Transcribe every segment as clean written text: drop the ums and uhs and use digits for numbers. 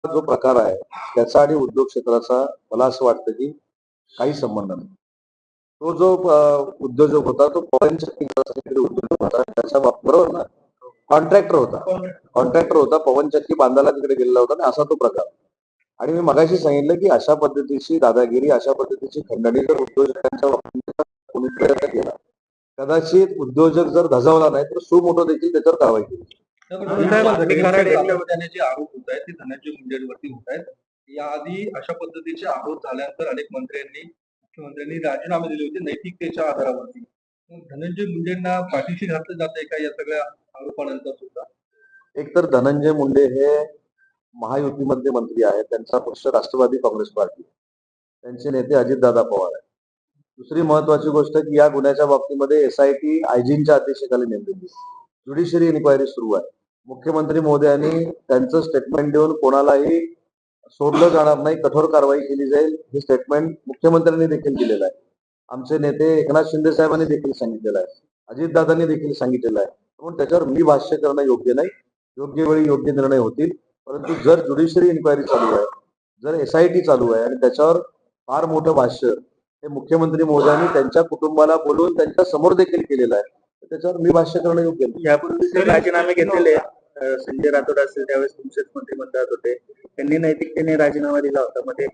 जो प्रकार आहे त्याचा आणि उद्योग क्षेत्राचा मला असं वाटतं की काही संबंध नाही. तो जो उद्योजक होता तो पवनचक्की उद्योजक होता, त्याच्या बरोबर ना, कॉन्ट्रॅक्टर होता, पवनचक्की बांधायला तिकडे गेलेला होता आणि असा तो प्रकार. आणि मी मगाशी सांगितलं की अशा पद्धतीची दादागिरी, अशा पद्धतीची खंडणी जर उद्योजकांच्या बाबतीत कोणी प्रयत्न केला, कदाचित उद्योजक जर धजावला नाही तर सुमोटो देखील त्याच्यावर कारवाई केली. जे आरोप होत आहेत ते धनंजय मुंडेंवरती होत आहेत. याआधी अशा पद्धतीचे आरोप झाल्यानंतर अनेक मुख्यमंत्र्यांनी राजीनामे दिले होते नैतिकतेच्या आधारावरती. धनंजय मुंडेंना पाठीशी घातलं जात आहे का या सगळ्या आरोपानंतर सुद्धा? एकतर धनंजय मुंडे हे महायुतीमधले मंत्री आहेत, त्यांचा पक्ष राष्ट्रवादी काँग्रेस पार्टी, त्यांचे नेते अजितदादा पवार आहेत. दुसरी महत्वाची गोष्ट की या गुन्ह्याच्या बाबतीमध्ये SIT आयजींच्या अध्यक्षतेखाली नेमलेली, ज्युडिशरी इन्क्वायरी सुरू आहे. मुख्यमंत्री महोदयांनी त्यांचं स्टेटमेंट देऊन कोणालाही सोडलं जाणार नाही, कठोर कारवाई केली जाईल, हे स्टेटमेंट मुख्यमंत्र्यांनी देखील दिलेलं आहे. आमचे नेते एकनाथ शिंदे साहेबांनी देखील सांगितलेलं आहे, अजितदादांनी देखील सांगितलेलं आहे. म्हणून त्याच्यावर मी भाष्य करणं योग्य नाही. योग्य वेळी योग्य निर्णय होतील. परंतु जर ज्युडिशरी इन्क्वायरी चालू आहे, जर SIT चालू आहे आणि त्याच्यावर फार मोठं भाष्य हे मुख्यमंत्री महोदयांनी त्यांच्या कुटुंबाला बोलवून त्यांच्या समोर देखील केलेलं आहे, त्याच्यावर मी भाष्य करणं योग्य नाही. यापूर्वी राजीनामे घेतलेले संजय राठोड असतील त्यावेळेस तुमचेच मंत्रिमंडळात होते, त्यांनी नैतिकतेने राजीनामा दिला होता. मध्ये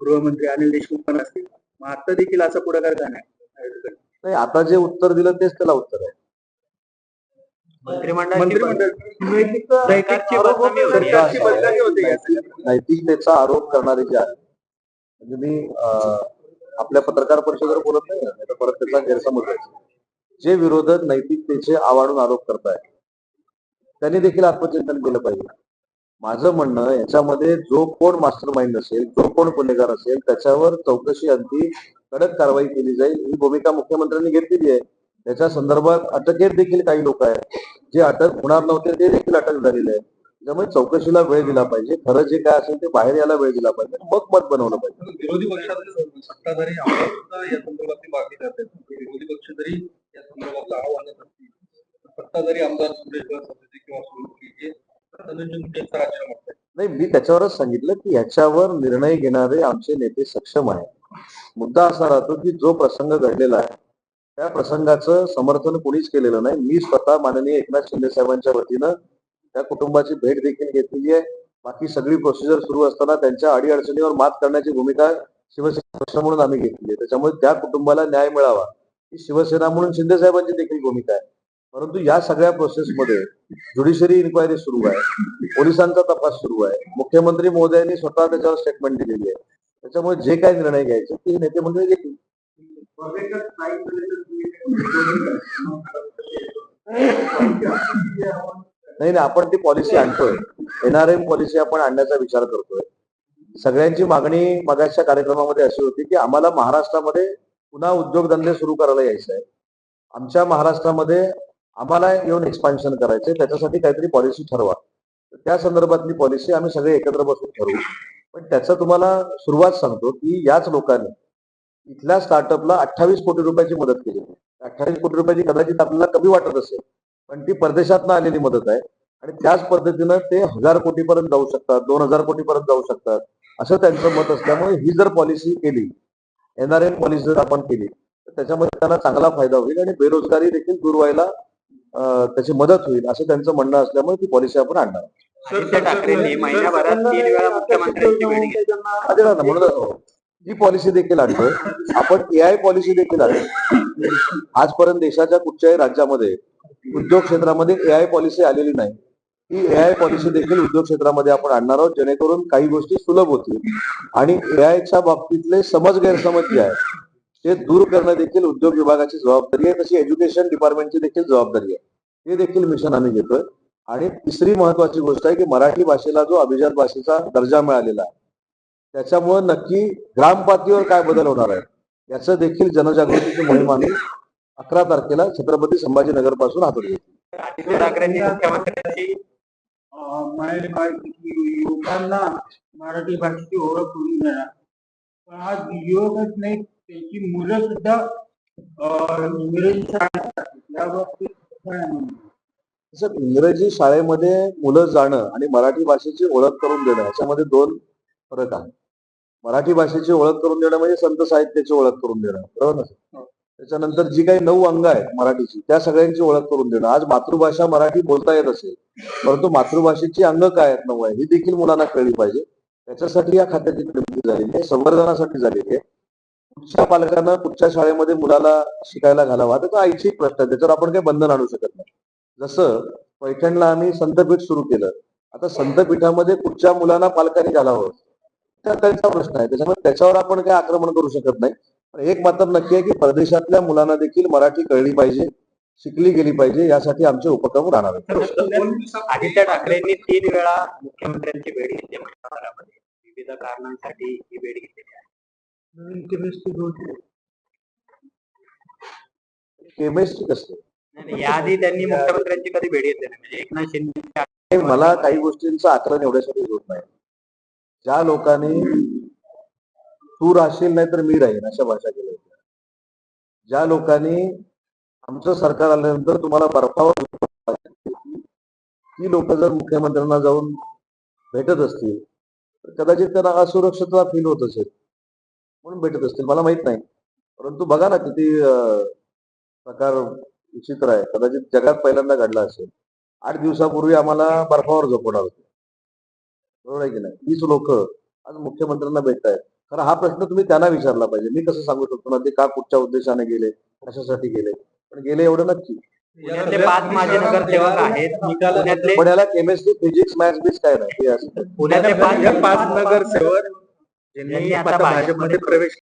गृहमंत्री अनिल देशमुख पण असतील, मग आता देखील असा पुढाकार का नाही? आता जे उत्तर दिलं तेच त्याला उत्तर आहे. नैतिकतेचा आरोप करणारे जे आहेत, म्हणजे मी आपल्या पत्रकार परिषदेवर बोलत नाही ना, परत त्याचा गैरसमज व्हायचा. जे विरोधक नैतिकतेचे आवाडून आरोप करतायत त्यांनी देखील आत्मचिंतन केलं पाहिजे. माझं म्हणणं याच्यामध्ये जो कोण मास्टर माइंड असेल, जो कोण गुन्हेगार असेल, त्याच्यावर चौकशी अंती कडक कारवाई केली जाईल ही भूमिका मुख्यमंत्र्यांनी घेतलेली आहे. त्याच्या संदर्भात अटकेत देखील काही लोक आहेत जे अटक होणार नव्हते, ते देखील अटक झालेले आहेत. त्यामुळे चौकशीला वेळ दिला पाहिजे, खरं जे काय असेल ते बाहेर यायला वेळ दिला पाहिजे, मग मत बनवलं पाहिजे. विरोधी पक्षातील सत्ताधारी या संदर्भातली मागणी करतात. विरोधी पक्ष जरी या संदर्भातला आव्हान असतील, सत्ताधारी आमदार सुरेश धस किंवा धनंजय मुंडेंचा राजीनामा मागतात. नाही, मी त्याच्यावरच सांगितलं की ह्याच्यावर निर्णय घेणारे आमचे नेते सक्षम आहेत. मुद्दा असा राहतो की जो प्रसंग घडलेला आहे त्या प्रसंगाचं समर्थन कोणीच केलेलं नाही. मी स्वतः माननीय एकनाथ शिंदे साहेबांच्या वतीनं त्या कुटुंबाची भेट देखील घेतलेली आहे. बाकी सगळी प्रोसिजर सुरू असताना त्यांच्या अडीअडचणीवर मात करण्याची भूमिका शिवसेना पक्ष म्हणून आम्ही घेतली आहे. त्याच्यामुळे त्या कुटुंबाला न्याय मिळावा ही शिवसेना म्हणून शिंदे साहेबांची देखील भूमिका आहे. परंतु या सगळ्या प्रोसेसमध्ये ज्युडिशरी इन्क्वायरी सुरू आहे, पोलिसांचा तपास सुरू आहे, मुख्यमंत्री महोदयांनी स्वतः त्याच्यावर स्टेटमेंट दिलेली आहे. त्याच्यामुळे जे काही निर्णय घ्यायचे ते नेते मंडळी घेतील. नाही, आपण ती पॉलिसी आणतोय, NRM पॉलिसी आपण आणण्याचा विचार करतोय. सगळ्यांची मागणी मगाच्या कार्यक्रमामध्ये अशी होती की आम्हाला महाराष्ट्रामध्ये पुन्हा उद्योगधंदे सुरू करायला यायचं आहे. आमच्या महाराष्ट्रामध्ये आम्हाला येऊन एक्सपान्शन करायचंय, त्याच्यासाठी काहीतरी पॉलिसी ठरवा. त्या संदर्भातली पॉलिसी आम्ही सगळे एकत्र बसून ठरवू. पण त्याचं तुम्हाला सुरुवात सांगतो की याच लोकांनी इथल्या स्टार्टअपला 28 कोटी रुपयाची मदत केली. 28 कोटी रुपयाची कदाचित आपल्याला कमी वाटत असेल, पण ती परदेशातनं आलेली मदत आहे आणि त्याच पद्धतीनं ते 1000 कोटीपर्यंत जाऊ शकतात, 2000 कोटीपर्यंत जाऊ शकतात, असं त्यांचं मत असल्यामुळे ही जर पॉलिसी केली, NRM पॉलिसी जर आपण केली तर त्याच्यामध्ये त्यांना चांगला फायदा होईल आणि बेरोजगारी देखील दूर व्हायला त्याची मदत होईल असं त्यांचं म्हणणं असल्यामुळे ती पॉलिसी आपण आणणार. ठाकरेंनी महिन्याभरात 3 वेळा मुख्यमंत्र्यांची भेट घेतली म्हणून ही पॉलिसी देखील आणतोय आपण. AI पॉलिसी देखील आणली. आजपर्यंत देशाच्या कुठच्याही राज्यामध्ये उद्योग क्षेत्रामध्ये AI पॉलिसी आलेली नाही. ही AI पॉलिसी देखील उद्योग क्षेत्रामध्ये आपण आणणार आहोत, जेणेकरून काही गोष्टी सुलभ होतील आणि AIच्या बाबतीतले समज गैरसमज जे आहे ते दूर करणं देखील उद्योग विभागाची जबाबदारी आहे. तशी एज्युकेशन डिपार्टमेंटची देखील जबाबदारी आहे. हे देखील मिशन आम्ही घेतोय. आणि तिसरी महत्वाची गोष्ट आहे की मराठी भाषेला जो अभिजात भाषेचा दर्जा मिळालेला आहे त्याच्यामुळे नक्की ग्रामपातळीवर काय बदल होणार आहे याचं देखील जनजागृतीची मोहीम आम्ही 11 तारखेला छत्रपती संभाजीनगर पासून हातात घेतली. ठाकरेंनी मुख्यमंत्र्यांची लोकांना मराठी भाषेची ओळख करून देणार, पण हा युवकच नाही त्यांची मुलं सुद्धा इंग्रजी शाळेत. तसं इंग्रजी शाळेमध्ये मुलं जाणं आणि मराठी भाषेची ओळख करून देणं याच्यामध्ये दोन फरक आहे. मराठी भाषेची ओळख करून देणं म्हणजे संत साहित्याची ओळख करून देणं, बरोबर ना सर? त्याच्यानंतर जी काही 9 अंग आहेत मराठीची त्या सगळ्यांची ओळख करून देणं. आज मातृभाषा मराठी बोलता येत असेल, परंतु मातृभाषेची अंग काय आहेत 9 आहे ही देखील मुलांना कळली पाहिजे. त्याच्यासाठी या खात्याची निर्मिती झालेली आहे, संवर्धनासाठी झालेली आहे. कुठच्या पालकांना कुठच्या शाळेमध्ये मुलाला शिकायला घालावा त्याचा ऐच्छिक प्रश्न आहे, त्याच्यावर आपण काही बंधन आणू शकत नाही. जसं पैठणला आम्ही संतपीठ सुरू केलं, आता संतपीठामध्ये कुठच्या मुलांना पालकांनी घालावं त्यांचा प्रश्न आहे, त्याच्यामुळे त्याच्यावर आपण काही आक्रमण करू शकत नाही. पण एक मात्र नक्की आहे की परदेशातल्या मुलांना देखील मराठी कळली पाहिजे, शिकली गेली पाहिजे, यासाठी आमचे उपक्रम राहणार आहेत. आदित्य ठाकरेंनी 3 वेळा मुख्यमंत्र्यांची भेट घेतली मंत्रालयामध्ये. विविध कारणांसाठी ही भेट घेतलेली आहे. केमिस्ट्री कसं याआधी त्यांनी मुख्यमंत्र्यांची कधी भेट घेतली नाही. म्हणजे एकनाथ शिंदे मला काही गोष्टींचं आकलन एवढ्यासाठी होत नाही. ज्या लोकांनी तू राहशील नाही तर मी राहीन अशा भाषा केल्या होत्या, ज्या लोकांनी आमचं सरकार आल्यानंतर तुम्हाला बर्फावर ती लोक जर मुख्यमंत्र्यांना जाऊन भेटत असतील तर कदाचित त्यांना असुरक्षितता फील होत असेल म्हणून भेटत असतील, मला माहित नाही. परंतु बघा ना किती प्रकार विचित्र आहे, कदाचित जगात पहिल्यांदा घडला असेल. 8 दिवसापूर्वी आम्हाला बर्फावर झोपवणार होते, बरोबर आहे की नाही? हीच लोक आज मुख्यमंत्र्यांना भेटतायत. खरं हा प्रश्न तुम्ही त्यांना विचारला पाहिजे. मी कसं सांगू शकतो ना ते का कुठच्या उद्देशाने गेले, कशासाठी गेले, पण गेले एवढं नक्की. पुण्यातले 5 माजी नगरसेवक आहेत. पुण्यातले पण याला केमिस्ट्री, फिजिक्स, मॅथ्स बीच काय नाही हे असं. पुण्यातले 5 नगरसेवक ज्यांनी आता भाजपमध्ये प्रवेश